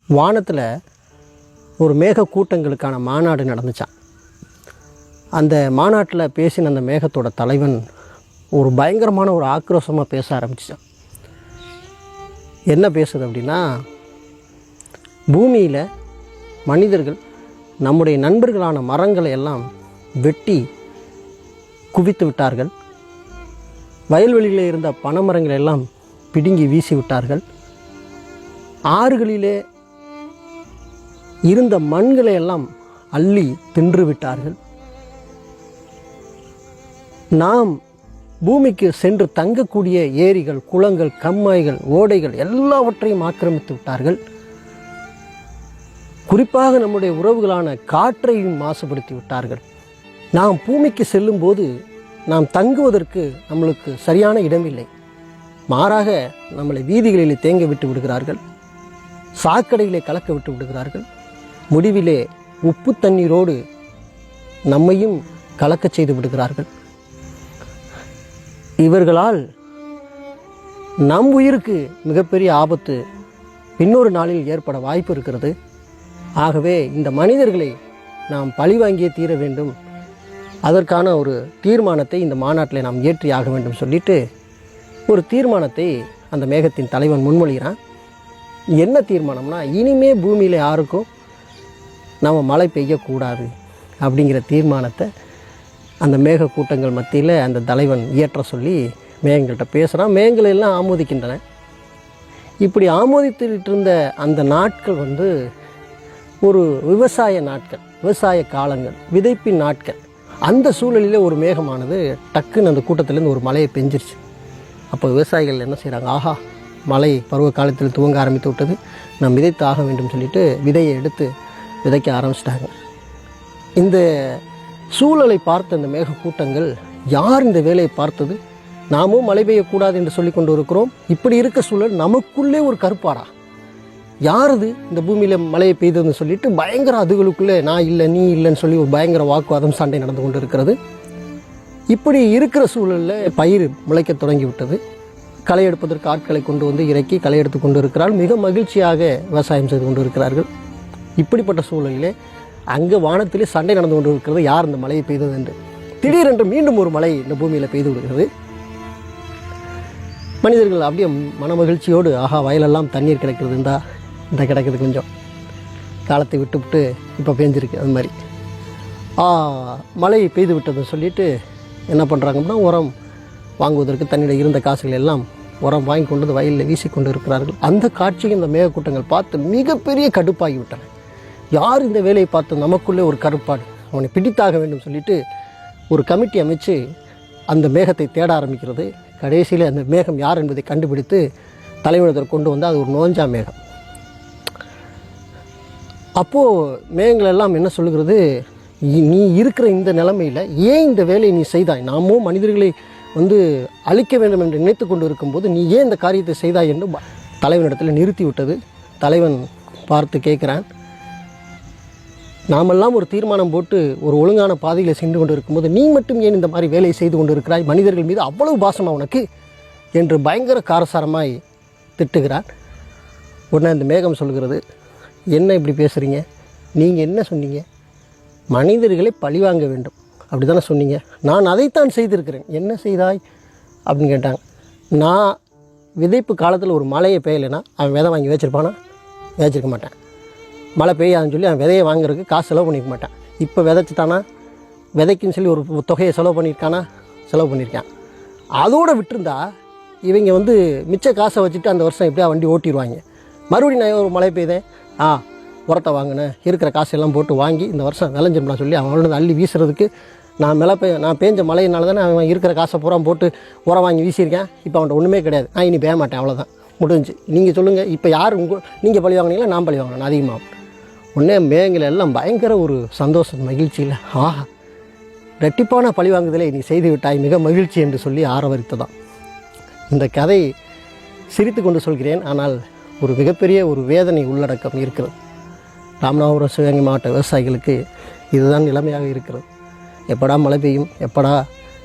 வானத்தில் ஒரு மேக கூட்டங்களுக்கான மாநாடு நடந்துச்சான். அந்த மாநாட்டில் பேசின அந்த மேகத்தோட தலைவன் ஒரு பயங்கரமான ஒரு ஆக்ரோஷமாக பேச ஆரம்பிச்சான். என்ன பேசுது அப்படின்னா, பூமியில் மனிதர்கள் நம்முடைய நண்பர்களான மரங்களை எல்லாம் வெட்டி குவித்து விட்டார்கள். வயல்வெளியில் இருந்த பனைமரங்களை எல்லாம் பிடுங்கி வீசி விட்டார்கள். ஆறுகளிலே இருந்த மண்களை எல்லாம் அள்ளி தின்று விட்டார்கள். நாம் பூமிக்கு சென்று தங்கக்கூடிய ஏரிகள், குளங்கள், கம்மாய்கள், ஓடைகள் எல்லாவற்றையும் ஆக்கிரமித்து விட்டார்கள். குறிப்பாக நம்முடைய உறவுகளான காற்றையும் மாசுபடுத்தி விட்டார்கள். நாம் பூமிக்கு செல்லும்போது நாம் தங்குவதற்கு நம்மளுக்கு சரியான இடமில்லை. மாறாக நம்மளை வீதிகளிலே தேங்க விட்டு விடுகிறார்கள், சாக்கடையிலே கலக்க விட்டு விடுகிறார்கள். முடிவிலே உப்பு தண்ணீரோடு நம்மையும் கலக்க செய்து விடுகிறார்கள். இவர்களால் நம் உயிருக்கு மிகப்பெரிய ஆபத்து இன்னொரு நாளில் ஏற்பட வாய்ப்பு இருக்கிறது. ஆகவே இந்த மனிதர்களை நாம் பழிவாங்கியே தீர வேண்டும். அதற்கான ஒரு தீர்மானத்தை இந்த மாநாட்டில் நாம் ஏற்றி ஆக வேண்டும் சொல்லிட்டு ஒரு தீர்மானத்தை அந்த மேகத்தின் தலைவன் முன்மொழிகிறான். என்ன தீர்மானம்னா, இனிமே பூமியில் யாருக்கும் நம்ம மழை பெய்யக்கூடாது அப்படிங்கிற தீர்மானத்தை அந்த மேக கூட்டங்கள் மத்தியில் அந்த தலைவன் இயற்ற சொல்லி மேகங்கள்கிட்ட பேசுகிறான். மேகங்கள் எல்லாம் ஆமோதிக்கின்றன. இப்படி ஆமோதித்துட்டு இருந்த அந்த நாட்கள் ஒரு விவசாய நாட்கள், விவசாய காலங்கள், விதைப்பின் நாட்கள். அந்த சூழலில் ஒரு மேகமானது டக்குன்னு அந்த கூட்டத்திலேருந்து ஒரு மழையை பெஞ்சிருச்சு. அப்போ விவசாயிகள் என்ன செய்கிறாங்க, ஆஹா மழை பருவ காலத்தில் துவங்க ஆரம்பித்து விட்டது, நாம் விதைத்து ஆக வேண்டும் சொல்லிட்டு விதையை எடுத்து விதைக்க ஆரம்பிச்சிட்டாங்க. இந்த சூழலை பார்த்த இந்த மேக கூட்டங்கள், யார் இந்த வேலையை பார்த்தது, நாமும் மழை பெய்யக்கூடாது என்று சொல்லி கொண்டு இருக்கிறோம், இப்படி இருக்க சூழல் நமக்குள்ளே ஒரு கருப்பாடா, யாரது இந்த பூமியில் மழையை பெய்ததுன்னு சொல்லிட்டு பயங்கர அதுகளுக்குள்ளே நான் இல்லை நீ இல்லைன்னு சொல்லி ஒரு பயங்கர வாக்குவாதம், சண்டை நடந்து கொண்டு இருக்கிறது. இப்படி இருக்கிற சூழலில் பயிர் முளைக்க தொடங்கி விட்டது. களை எடுப்பதற்கு ஆட்களை கொண்டு வந்து இறக்கி களை எடுத்து கொண்டு இருக்கிறார்கள். மிக மகிழ்ச்சியாக விவசாயம் செய்து கொண்டு இருக்கிறார்கள். இப்படிப்பட்ட சூழலிலே அங்கே வானத்திலே சண்டை நடந்து கொண்டு இருக்கிறது, யார் இந்த மழையை பெய்தது என்று. திடீரென்று மீண்டும் ஒரு மழை இந்த பூமியில் பெய்து விடுகிறது. மனிதர்கள் அப்படியே மன மகிழ்ச்சியோடு, ஆஹா வயலெல்லாம் தண்ணீர் கிடைக்கிறது, இந்த கிடைக்கிறது, கொஞ்சம் காலத்தை விட்டு இப்போ பெஞ்சிருக்கு, அது மாதிரி மழை பெய்து விட்டதுன்னு சொல்லிட்டு என்ன பண்ணுறாங்கன்னா, உரம் வாங்குவதற்கு தன்னிடம் இருந்த காசுகள் எல்லாம் உரம் வாங்கி கொண்டு வந்து வயலில் வீசி கொண்டு இருக்கிறார்கள். அந்த காட்சியை இந்த மேகக்கூட்டங்கள் பார்த்து மிகப்பெரிய கடுப்பாகிவிட்டன. யார் இந்த வேலையை பார்த்து நமக்குள்ளே ஒரு கருப்பாடு, அவனை பிடித்தாக வேண்டும் சொல்லிட்டு ஒரு கமிட்டி அமைச்சு அந்த மேகத்தை தேட ஆரம்பிக்கிறது. கடைசியில் அந்த மேகம் யார் என்பதை கண்டுபிடித்து தலைவனத்தை கொண்டு வந்து அது ஒரு நோஞ்சா மேகம். அப்போது மேகங்கள் எல்லாம் என்ன சொல்லுகிறது, நீ இருக்கிற இந்த நிலைமையில் ஏன் இந்த வேலையை நீ செய்தாய், நாமும் மனிதர்களை அழிக்க வேண்டும் என்று நினைத்து கொண்டு இருக்கும்போது நீ ஏன் இந்த காரியத்தை செய்தாய் என்று தலைவனிடத்தில் நிறுத்தி விட்டது. தலைவன் பார்த்து கேட்குறான், நாமெல்லாம் ஒரு தீர்மானம் போட்டு ஒரு ஒழுங்கான பாதையில் சென்று கொண்டு இருக்கும்போது நீ மட்டும் ஏன் இந்த மாதிரி வேலையை செய்து கொண்டு இருக்கிறாய், மனிதர்கள் மீது அவ்வளவு பாசமாக உனக்கு என்று பயங்கர காரசாரமாய் திட்டுகிறான். உடனே அந்த மேகம் சொல்கிறது, என்ன இப்படி பேசுகிறீங்க, நீங்கள் என்ன சொன்னீங்க, மனிதர்களை பழிவாங்க வேண்டும் அப்படி தானே சொன்னீங்க, நான் அதைத்தான் செய்திருக்கிறேன், என்ன செய்தாய் அப்படின்னு கேட்டாங்க. நான் விதைப்பு காலத்தில் ஒரு மழையை பெய்யலைன்னா அவன் விதை வாங்கி வச்சுருப்பானா, வச்சுருக்க மாட்டேன். மழை பெய்யாதுன்னு சொல்லி அவன் விதையை வாங்குறதுக்கு காசு செலவு பண்ணிக்க மாட்டான். இப்போ விதைச்சிட்டானா, விதைக்குன்னு சொல்லி ஒரு தொகையை செலவு பண்ணியிருக்கானா, செலவு பண்ணியிருக்கான். அதோடு விட்டுருந்தா இவங்க மிச்ச காசை வச்சுட்டு அந்த வருஷம் எப்படியா வண்டி ஓட்டிடுவாங்க. மறுபடியும் நான் ஒரு மழை பெய்தேன், உரத்தை வாங்கினேன், இருக்கிற காசெல்லாம் போட்டு வாங்கி இந்த வருஷம் விளைஞ்சிடலாம் சொல்லி அவனோட அள்ளி வீசுறதுக்கு நான் பேஞ்ச மழையினால தானே அவன் இருக்கிற காசை பூரா போட்டு உரம் வாங்கி வீசியிருக்கேன். இப்போ அவன்கிட்ட ஒன்றுமே கிடையாது, நான் இனி பேய மாட்டேன், அவ்வளோதான், முடிஞ்சு. நீங்கள் சொல்லுங்கள், இப்போ யார் நீங்கள் பழி வாங்கினீங்களா நான் பழி வாங்கினேன் அதிகமாக. உடனே மேகங்கள் எல்லாம் பயங்கர ஒரு சந்தோஷம், மகிழ்ச்சியில், ரெட்டிப்பான பழி வாங்குதலை நீ செய்து விட்டாய், மிக மகிழ்ச்சி என்று சொல்லி ஆரவரித்ததான். இந்த கதை சிரித்து கொண்டு சொல்கிறேன், ஆனால் ஒரு மிகப்பெரிய ஒரு வேதனை உள்ளடக்கம் இருக்கிறது. ராமநாதபுரம் சிவகங்கை மாவட்ட விவசாயிகளுக்கு இதுதான் நிலைமையாக இருக்கிறது. எப்படா மழை பெய்யும், எப்படா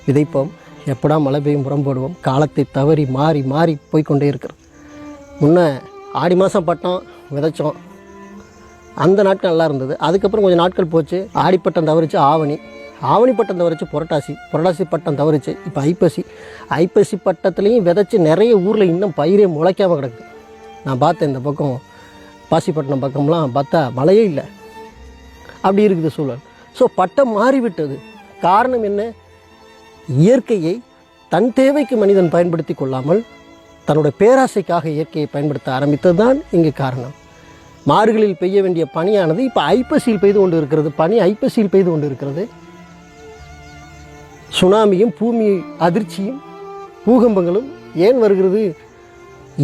விதைப்போம், எப்படா மழை பெய்யும் புறம் போடுவோம், காலத்தை தவறி மாறி மாறி போய்கொண்டே இருக்கிறது. முன்ன ஆடி மாதம் பட்டம் விதைச்சோம், அந்த நாட்கள் நல்லா இருந்தது. அதுக்கப்புறம் கொஞ்சம் நாட்கள் போச்சு. ஆடிப்பட்டம் தவறிச்சு ஆவணி பட்டம் தவறிச்சு புரட்டாசி பட்டம் தவறிச்சு இப்போ ஐப்பசி பட்டத்துலேயும் விதைச்சி நிறைய ஊரில் இன்னும் பயிரே முளைக்காமல் கிடக்குது. நான் பார்த்தேன் இந்த பக்கம் பாசிப்பட்டினம் பக்கம்லாம் பார்த்தா மழையே இல்லை, அப்படி இருக்குது சூழல். ஸோ பட்டம் மாறிவிட்டது. காரணம் என்ன? இயற்கையை தன் தேவைக்கு மனிதன் பயன்படுத்தி கொள்ளாமல் தன்னுடைய பேராசைக்காக இயற்கையை பயன்படுத்த ஆரம்பித்தது தான் இங்கு காரணம். மார்கழியில் பெய்ய வேண்டிய பனியானது இப்போ ஐப்பசியில் பெய்து கொண்டு இருக்கிறது. பனி ஐப்பசியில் பெய்து கொண்டு இருக்கிறது. சுனாமியும் பூமி அதிர்ச்சியும் பூகம்பங்களும் ஏன் வருகிறது?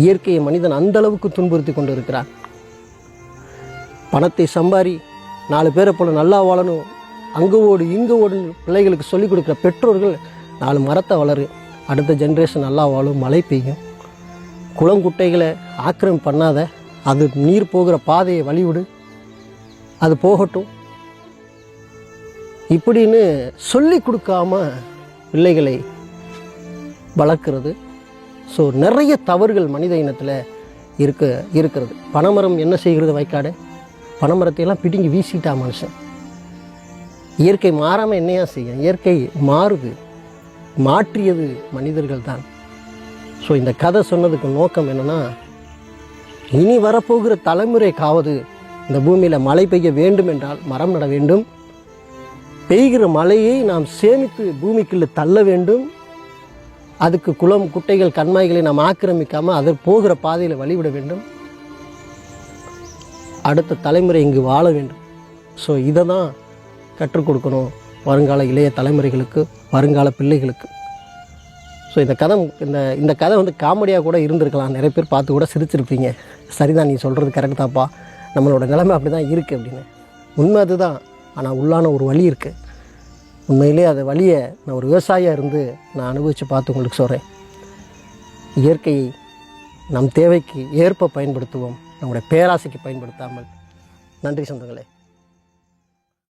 இயற்கையை மனிதன் அந்த அளவுக்கு துன்புறுத்தி கொண்டு இருக்கிறான். பணத்தை சம்பாரி, 4 பேரை போல நல்லா வாழணும், அங்கே ஓடு இங்கே ஓடுன்னு பிள்ளைகளுக்கு சொல்லிக் கொடுக்குற பெற்றோர்கள் 4 மரத்தை வளரு, அடுத்த ஜென்ரேஷன் நல்லா வாழும், மழை பெய்யும். குளங்குட்டைகளை ஆக்கிரமி பண்ணாத, அது நீர் போகிற பாதையை வழிவிடு, அது போகட்டும் இப்படின்னு சொல்லி கொடுக்காம பிள்ளைகளை வளர்க்குறது. ஸோ நிறைய தவறுகள் மனித இனத்தில் இருக்கிறது. பனைமரம் என்ன செய்கிறது? வைக்காடு பனைமரத்தையெல்லாம் பிடுங்கி வீசிட்டா மனுஷன். இயற்கை மாறாமல் என்னையா செய்யும்? இயற்கை மாறுது, மாற்றியது மனிதர்கள் தான். ஸோ இந்த கதை சொன்னதுக்கு நோக்கம் என்னென்னா, இனி வரப்போகிற தலைமுறைக்காவது இந்த பூமியில் மழை பெய்ய வேண்டும் என்றால் மரம் நட வேண்டும். பெய்கிற மழையை நாம் சேமித்து பூமிக்குள்ள தள்ள வேண்டும். அதுக்கு குளம் குட்டைகள் கண்மாய்களை நாம் ஆக்கிரமிக்காமல் அதை போகிற பாதையில் வழிவிட வேண்டும். அடுத்த தலைமுறை இங்கு வாழ வேண்டும். ஸோ இதை தான் கற்றுக் கொடுக்கணும் வருங்கால இளைய தலைமுறைகளுக்கு, வருங்கால பிள்ளைகளுக்கு. ஸோ இந்த கதை வந்து காமெடியாக கூட இருந்திருக்கலாம். நிறைய பேர் பார்த்து கூட சிரிச்சிருப்பீங்க. சரிதான், நீ சொல்கிறது கரெக்ட் தான்ப்பா, நம்மளோட நிலைமை அப்படி தான் இருக்குது அப்படின்னு. உண்மை அதுதான். ஆனால் உள்ளான ஒரு வழி இருக்குது. உண்மையிலே அந்த வழியை நான் ஒரு விவசாயியாக இருந்து நான் அனுபவித்து பார்த்து உங்களுக்கு சொல்கிறேன். இயற்கையை நம் தேவைக்கு ஏற்ப பயன்படுத்துவோம், நம்முடைய பேராசைக்கு பயன்படுத்தாமல். நன்றி சொந்தங்களே.